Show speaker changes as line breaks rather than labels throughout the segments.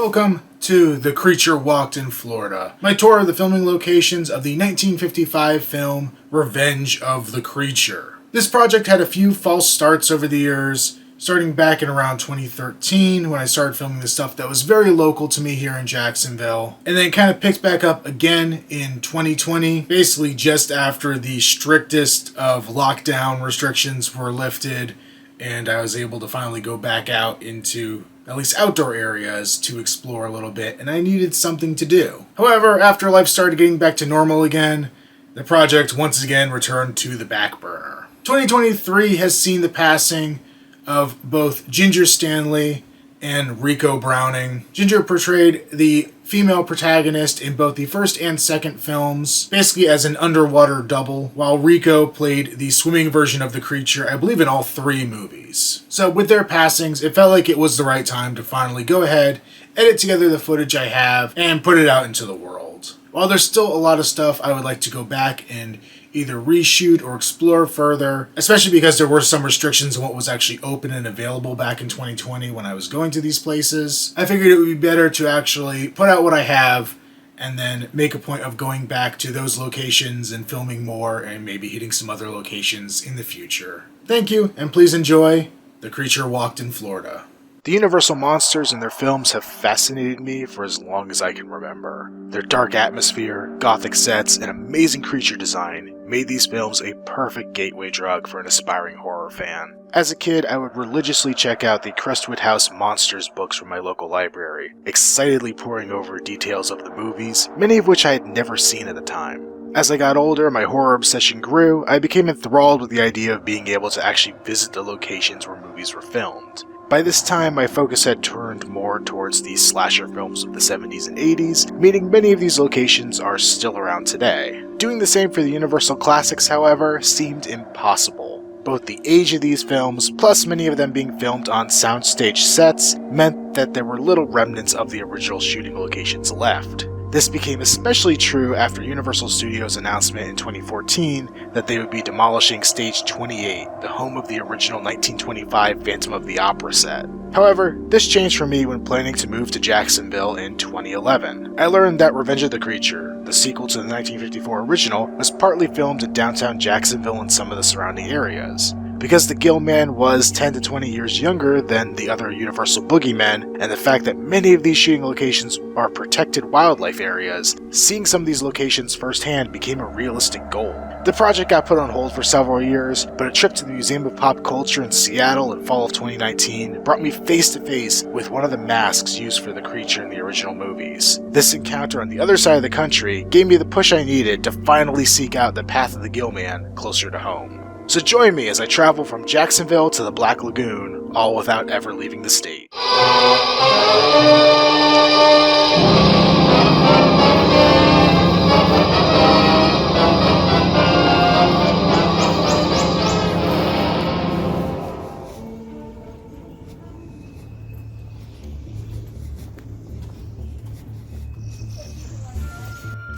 Welcome to The Creature Walked in Florida, my tour of the filming locations of the 1955 film Revenge of the Creature. This project had a few false starts over the years, starting back in around 2013 when I started filming the stuff that was very local to me here in Jacksonville, and then kind of picked back up again in 2020, basically just after the strictest of lockdown restrictions were lifted, and I was able to finally go back out into at least outdoor areas to explore a little bit, and I needed something to do. However, after life started getting back to normal again, the project once again returned to the back burner. 2023 has seen the passing of both Ginger Stanley and Rico Browning. Ginger portrayed the female protagonist in both the first and second films, basically as an underwater double, while Rico played the swimming version of the creature, I believe in all three movies. So with their passings, it felt like it was the right time to finally go ahead, edit together the footage I have, and put it out into the world. While there's still a lot of stuff I would like to go back and either reshoot or explore further, especially because there were some restrictions on what was actually open and available back in 2020 when I was going to these places, I figured it would be better to actually put out what I have and then make a point of going back to those locations and filming more and maybe hitting some other locations in the future. Thank you, and please enjoy The Creature Walked in Florida. The Universal monsters in their films have fascinated me for as long as I can remember. Their dark atmosphere, gothic sets, and amazing creature design made these films a perfect gateway drug for an aspiring horror fan. As a kid, I would religiously check out the Crestwood House Monsters books from my local library, excitedly poring over details of the movies, many of which I had never seen at the time. As I got older, my horror obsession grew. I became enthralled with the idea of being able to actually visit the locations where movies were filmed. By this time, my focus had turned more towards the slasher films of the 70s and 80s, meaning many of these locations are still around today. Doing the same for the Universal Classics, however, seemed impossible. Both the age of these films, plus many of them being filmed on soundstage sets, meant that there were little remnants of the original shooting locations left. This became especially true after Universal Studios' announcement in 2014 that they would be demolishing Stage 28, the home of the original 1925 Phantom of the Opera set. However, this changed for me when planning to move to Jacksonville in 2011. I learned that Revenge of the Creature, the sequel to the 1954 original, was partly filmed in downtown Jacksonville and some of the surrounding areas. Because the Gill Man was 10 to 20 years younger than the other Universal boogeymen, and the fact that many of these shooting locations are protected wildlife areas, seeing some of these locations firsthand became a realistic goal. The project got put on hold for several years, but a trip to the Museum of Pop Culture in Seattle in fall of 2019 brought me face to face with one of the masks used for the creature in the original movies. This encounter on the other side of the country gave me the push I needed to finally seek out the path of the Gill Man closer to home. So join me as I travel from Jacksonville to the Black Lagoon, all without ever leaving the state.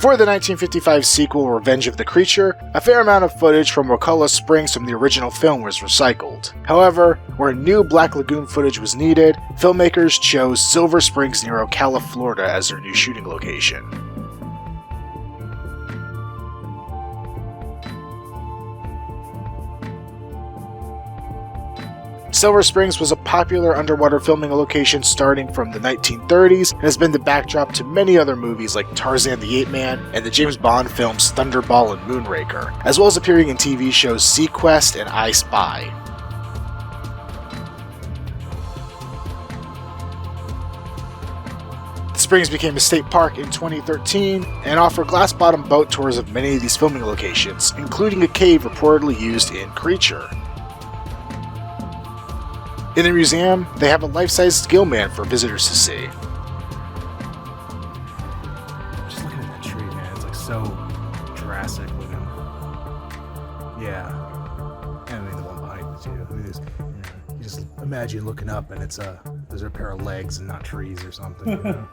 For the 1955 sequel, Revenge of the Creature, a fair amount of footage from Wakulla Springs from the original film was recycled. However, where new Black Lagoon footage was needed, filmmakers chose Silver Springs near Ocala, Florida as their new shooting location. Silver Springs was a popular underwater filming location starting from the 1930s and has been the backdrop to many other movies like Tarzan the Ape Man and the James Bond films Thunderball and Moonraker, as well as appearing in TV shows Sequest and I Spy. The Springs became a state park in 2013 and offer glass-bottom boat tours of many of these filming locations, including a cave reportedly used in Creature. In the museum, they have a life-sized Gill Man for visitors to see.
Just looking at that tree, man, it's like so Jurassic looking. Yeah. And I mean the one behind it too. I mean, you just imagine looking up and it's there's a pair of legs and not trees or something, you know?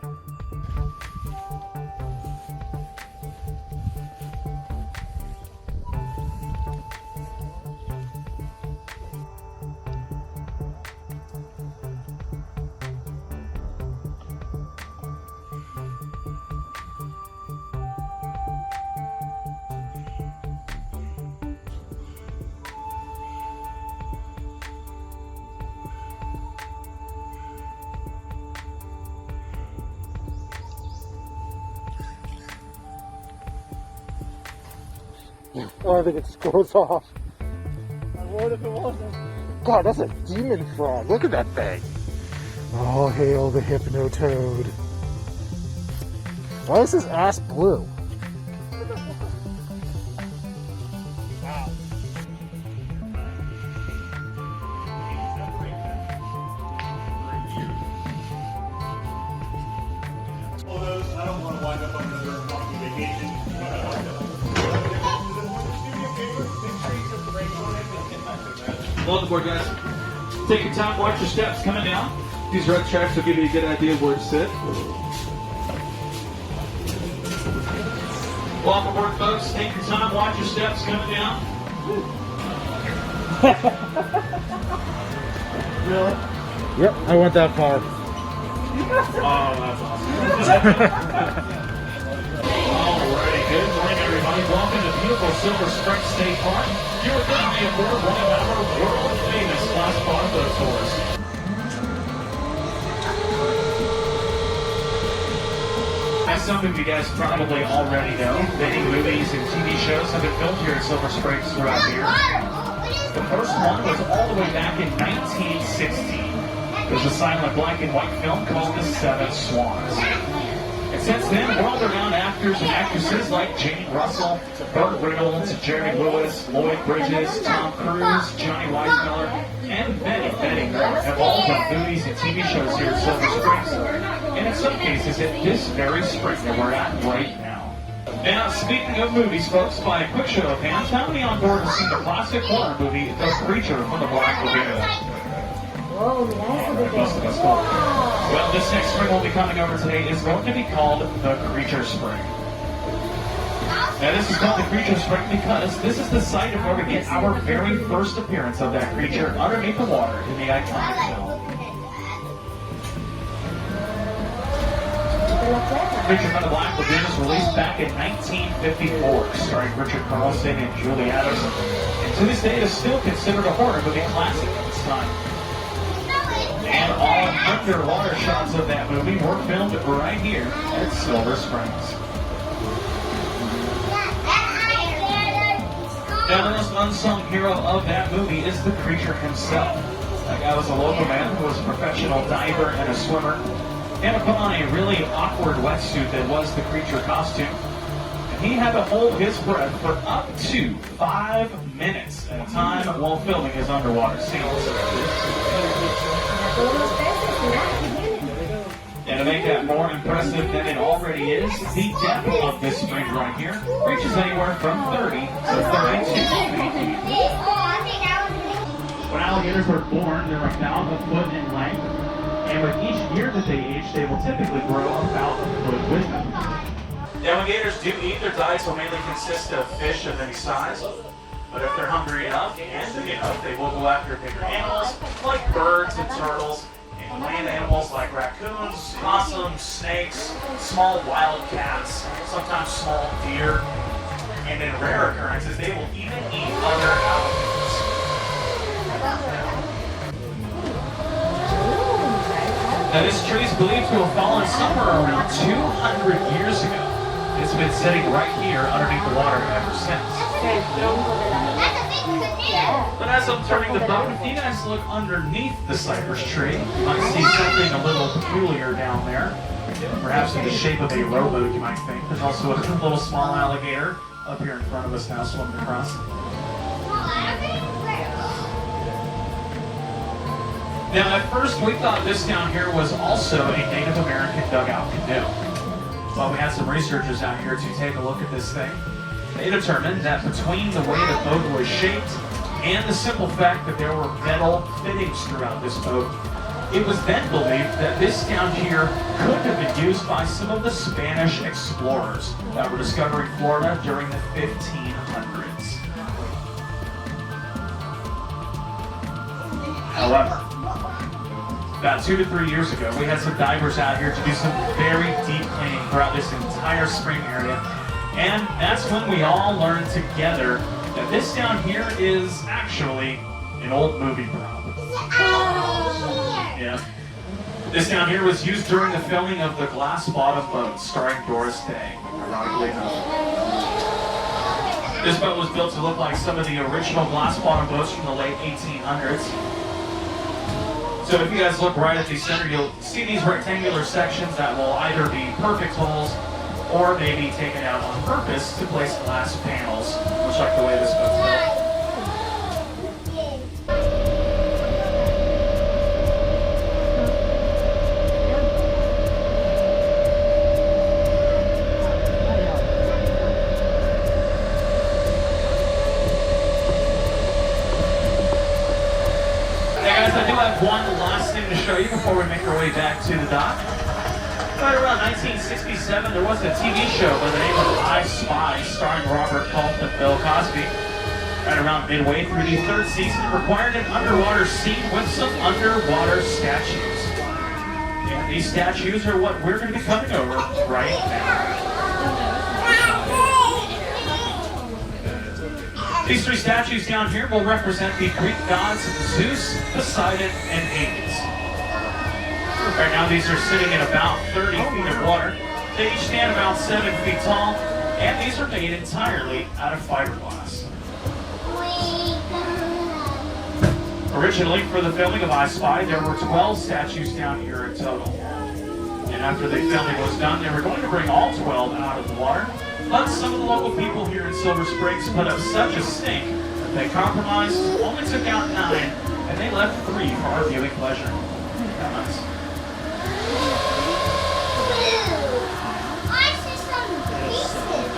Oh, I think it just goes off. I would if it wasn't. God, that's a demon frog. Look at that thing. Oh, hail the Hypnotoad. Why is his ass blue? Wow.
I don't want to wind up on another monkey vacation.
Welcome aboard, guys. Take your time, watch your steps coming down. These red tracks will give you a good idea of where to sit. Welcome aboard, folks. Take your time, watch your steps coming down.
Really? Yep, I went that far.
Oh, that's awesome. Alrighty, good morning, everybody. Welcome to beautiful Silver Spring State Park. You are currently aboard one of our world-famous class bar boat tours. As some of you guys probably already know, many movies and TV shows have been filmed here at Silver Springs throughout the year. The first one was all the way back in 1916. It was a silent black and white film called The Seven Swans. And since then, world-renowned actors and actresses like Jane Russell, Burt Reynolds, Jerry Lewis, Lloyd Bridges, Tom Cruise, Johnny Weissmuller, and many, many more have all done movies and TV shows here at Silver Springs, and in some cases at this very spring that we're at right now. Now, speaking of movies, folks, by a quick show of hands, how many on board have seen the classic horror movie The Creature from the Black Lagoon? Most of us will. Well, this next spring we'll be coming over today is going to be called the Creature Spring. Now, this is called the Creature Spring because this is the site of where we get our very first appearance of that creature underneath the water in the iconic film. Creature from the Black Lagoon was released back in 1954, starring Richard Carlson and Julie Adams, and to this day it is still considered a horror movie classic at its time. And all underwater shots of that movie were filmed right here at Silver Springs. Now, the most unsung hero of that movie is the creature himself. That guy was a local man who was a professional diver and a swimmer, and to put on a really awkward wetsuit that was the creature costume. And he had to hold his breath for up to 5 minutes at a time while filming his underwater scenes. And to make that more impressive than it already is, the depth of this spring right here reaches anywhere from 30 to 32 feet. When alligators are born, they're about a foot in length, and with each year that they age, they will typically grow about a foot with them. Alligators do eat. Their diets will mainly consist of fish of any size, but if they're hungry enough and big enough, they will go after bigger animals like birds and turtles, and land animals like raccoons, possums, snakes, small wild cats, sometimes small deer, and in rare occurrences, they will even eat other alligators. Now, this tree is believed to have fallen somewhere around 200 years ago. It's been sitting right here underneath the water ever since. But as I'm turning the boat, if you guys look underneath the cypress tree, you might see something a little peculiar down there. Perhaps in the shape of a rowboat, you might think. There's also a little small alligator up here in front of us now swimming across. Now, at first, we thought this down here was also a Native American dugout canoe. But we had some researchers out here to take a look at this thing. They determined that between the way the boat was shaped and the simple fact that there were metal fittings throughout this boat, it was then believed that this down here could have been used by some of the Spanish explorers that were discovering Florida during the 1500s. However, about 2 to 3 years ago, we had some divers out here to do some very deep cleaning throughout this entire spring area. And that's when we all learned together that this down here is actually an old movie prop. Yeah. This down here was used during the filming of The Glass Bottom Boat, starring Doris Day, ironically enough. This boat was built to look like some of the original glass bottom boats from the late 1800s. So if you guys look right at the center, you'll see these rectangular sections that will either be perfect holes or maybe taken out on purpose to place glass panels, much like the way this boat's built. One last thing to show you before we make our way back to the dock. Right around 1967, there was a TV show by the name of I Spy, starring Robert Culp and Bill Cosby. Right around midway through the third season, it required an underwater scene with some underwater statues. And these statues are what we're going to be coming over right now. These three statues down here will represent the Greek gods Zeus, Poseidon, and Hades. Right now these are sitting in about 30 feet of water. They each stand about 7 feet tall, and these are made entirely out of fiberglass. Originally, for the filming of I Spy, there were 12 statues down here in total. And after the filming was done, they were going to bring all 12 out of the water. But some of the local people here in Silver Springs put up such a stink that they compromised, only took out 9, and they left 3 for our viewing pleasure. Nice.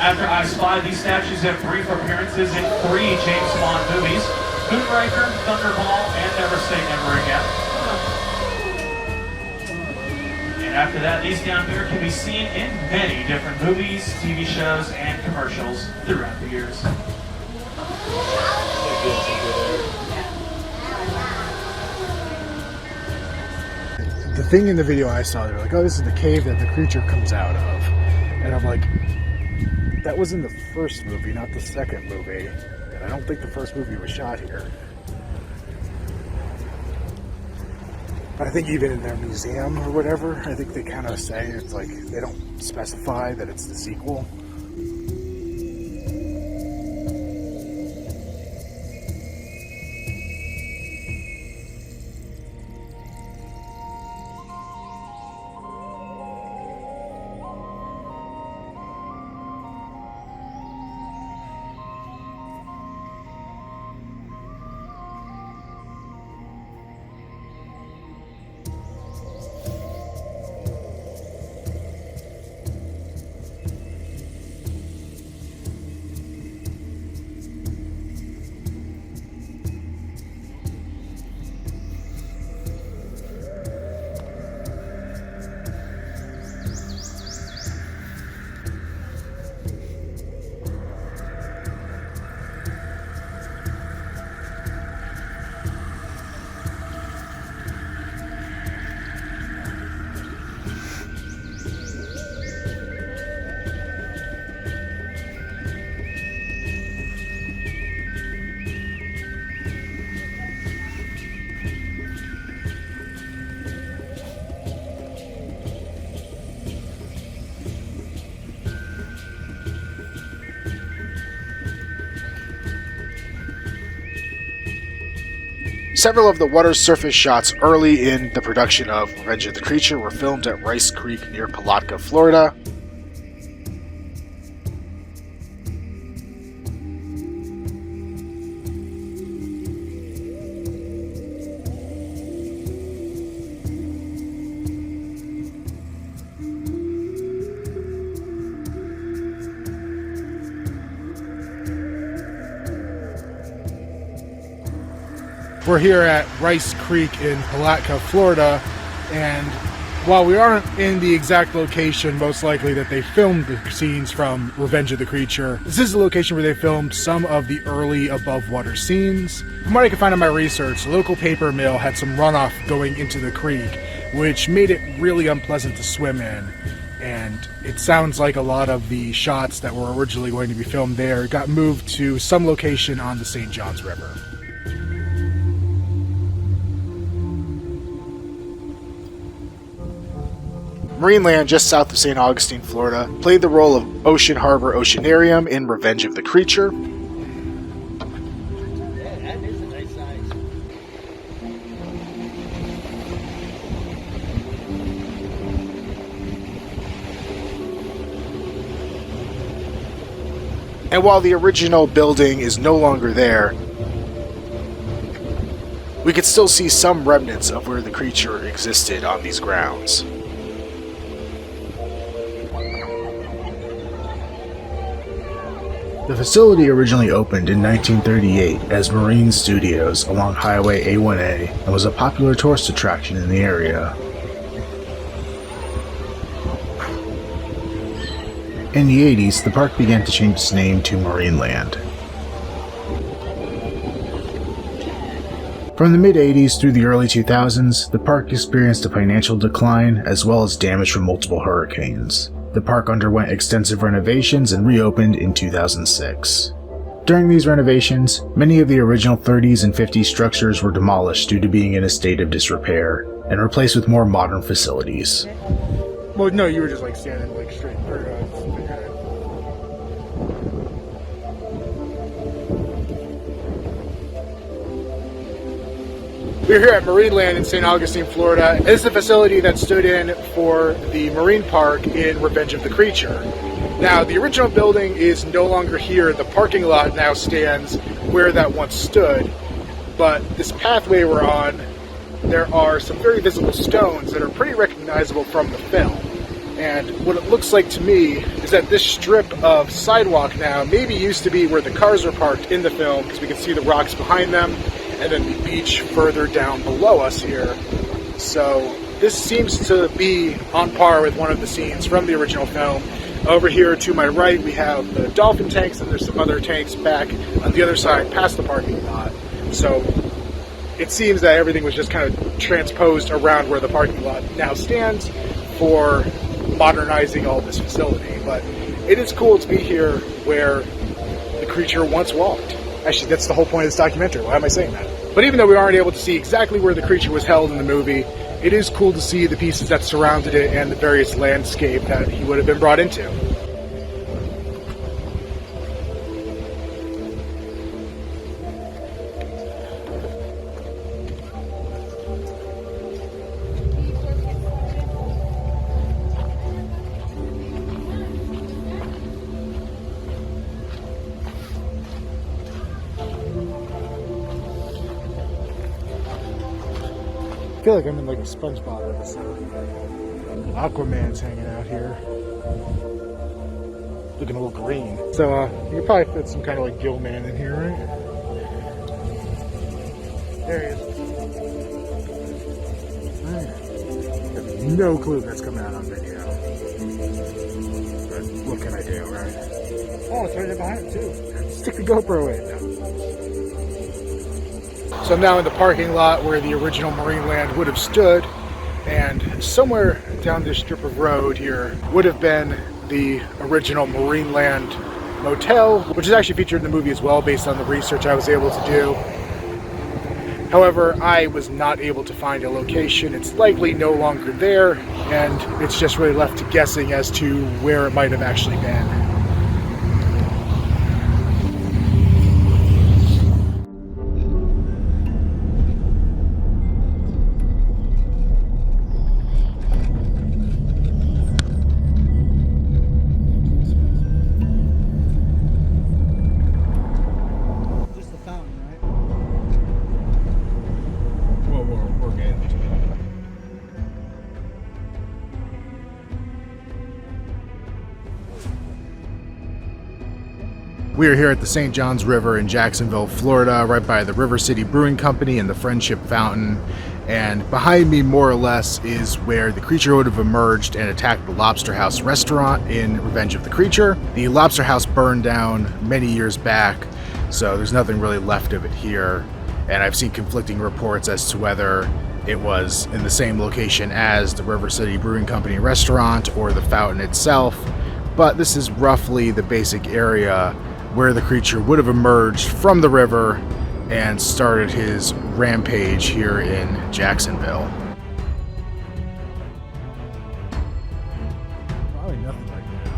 After I Spy, these statues have brief appearances in 3 James Bond movies: Moonraker, Thunderball, and Never Say Never Again. And after that, these down here can be seen in many different movies, TV shows, and commercials throughout the years.
The thing in the video I saw, they were like, oh, this is the cave that the creature comes out of. And I'm like, that was in the first movie, not the second movie. And I don't think the first movie was shot here. But I think even in their museum or whatever, I think they kind of say it's like, they don't specify that it's the sequel. Several of the water surface shots early in the production of Revenge of the Creature were filmed at Rice Creek near Palatka, Florida.
We're here at Rice Creek in Palatka, Florida, and while we aren't in the exact location most likely that they filmed the scenes from Revenge of the Creature, this is the location where they filmed some of the early above water scenes. From what I could find in my research, the local paper mill had some runoff going into the creek, which made it really unpleasant to swim in. And it sounds like a lot of the shots that were originally going to be filmed there got moved to some location on the St. Johns River.
Marineland, just south of St. Augustine, Florida, played the role of Ocean Harbor Oceanarium in Revenge of the Creature.
And while the original building is no longer there, we could still see some remnants of where the creature existed on these grounds. The facility originally opened in 1938 as Marine Studios along Highway A1A and was a popular tourist attraction in the area. In the 80s, the park began to change its name to Marineland. From the mid-80s through the early 2000s, the park experienced a financial decline as well as damage from multiple hurricanes. The park underwent extensive renovations and reopened in 2006. During these renovations, many of the original 30s and 50s structures were demolished due to being in a state of disrepair and replaced with more modern facilities.
Well, no, you were just like standing like straight. We're here at Marineland in St. Augustine, Florida. This is the facility that stood in for the Marine Park in Revenge of the Creature. Now, the original building is no longer here. The parking lot now stands where that once stood. But this pathway we're on, there are some very visible stones that are pretty recognizable from the film. And what it looks like to me is that this strip of sidewalk now maybe used to be where the cars were parked in the film, because we can see the rocks behind them, and then the beach further down below us here. So this seems to be on par with one of the scenes from the original film. Over here to my right, we have the dolphin tanks, and there's some other tanks back on the other side past the parking lot. So it seems that everything was just kind of transposed around where the parking lot now stands for modernizing all this facility. But it is cool to be here where the creature once walked. Actually, that's the whole point of this documentary. Why am I saying that? But even though we aren't able to see exactly where the creature was held in the movie, it is cool to see the pieces that surrounded it and the various landscape that he would have been brought into. I feel like I'm in like a SpongeBob episode. Aquaman's hanging out here. Looking a little green. So you could probably fit some kind of like gill man in here, right? There he is. I have no clue if that's coming out on video. But what can I do, right? Oh, it's right there behind it too. Stick the GoPro in. So I'm now in the parking lot where the original Marineland would have stood, and somewhere down this strip of road here would have been the original Marineland Motel, which is actually featured in the movie as well based on the research I was able to do. However, I was not able to find a location. It's likely no longer there, and it's just really left to guessing as to where it might have actually been.
We are here at the St. Johns River in Jacksonville, Florida, right by the River City Brewing Company and the Friendship Fountain. And behind me, more or less, is where the creature would have emerged and attacked the Lobster House restaurant in Revenge of the Creature. The Lobster House burned down many years back, so there's nothing really left of it here. And I've seen conflicting reports as to whether it was in the same location as the River City Brewing Company restaurant or the fountain itself. But this is roughly the basic area where the creature would have emerged from the river and started his rampage here in Jacksonville.
Probably nothing right now.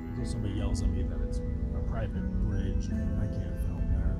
Until somebody yells at me that it's a private bridge and I can't film there.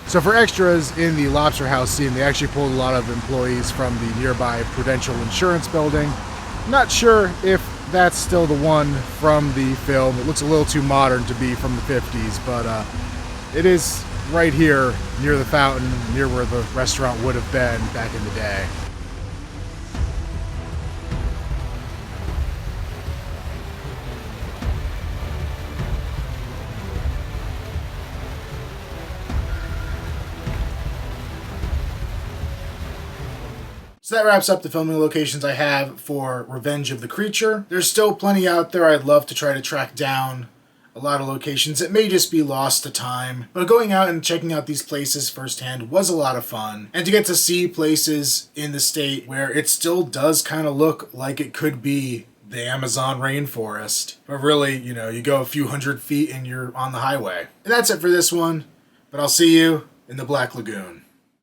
So for extras in the Lobster House scene, they actually pulled a lot of employees from the nearby Prudential Insurance building. Not sure if that's still the one from the film. It looks a little too modern to be from the 50s, but it is right here near the fountain, near where the restaurant would have been back in the day.
So that wraps up the filming locations I have for Revenge of the Creature. There's still plenty out there I'd love to try to track down. A lot of locations that may just be lost to time. But going out and checking out these places firsthand was a lot of fun. And to get to see places in the state where it still does kind of look like it could be the Amazon rainforest. But really, you know, you go a few hundred feet and you're on the highway. And that's it for this one. But I'll see you in the Black Lagoon.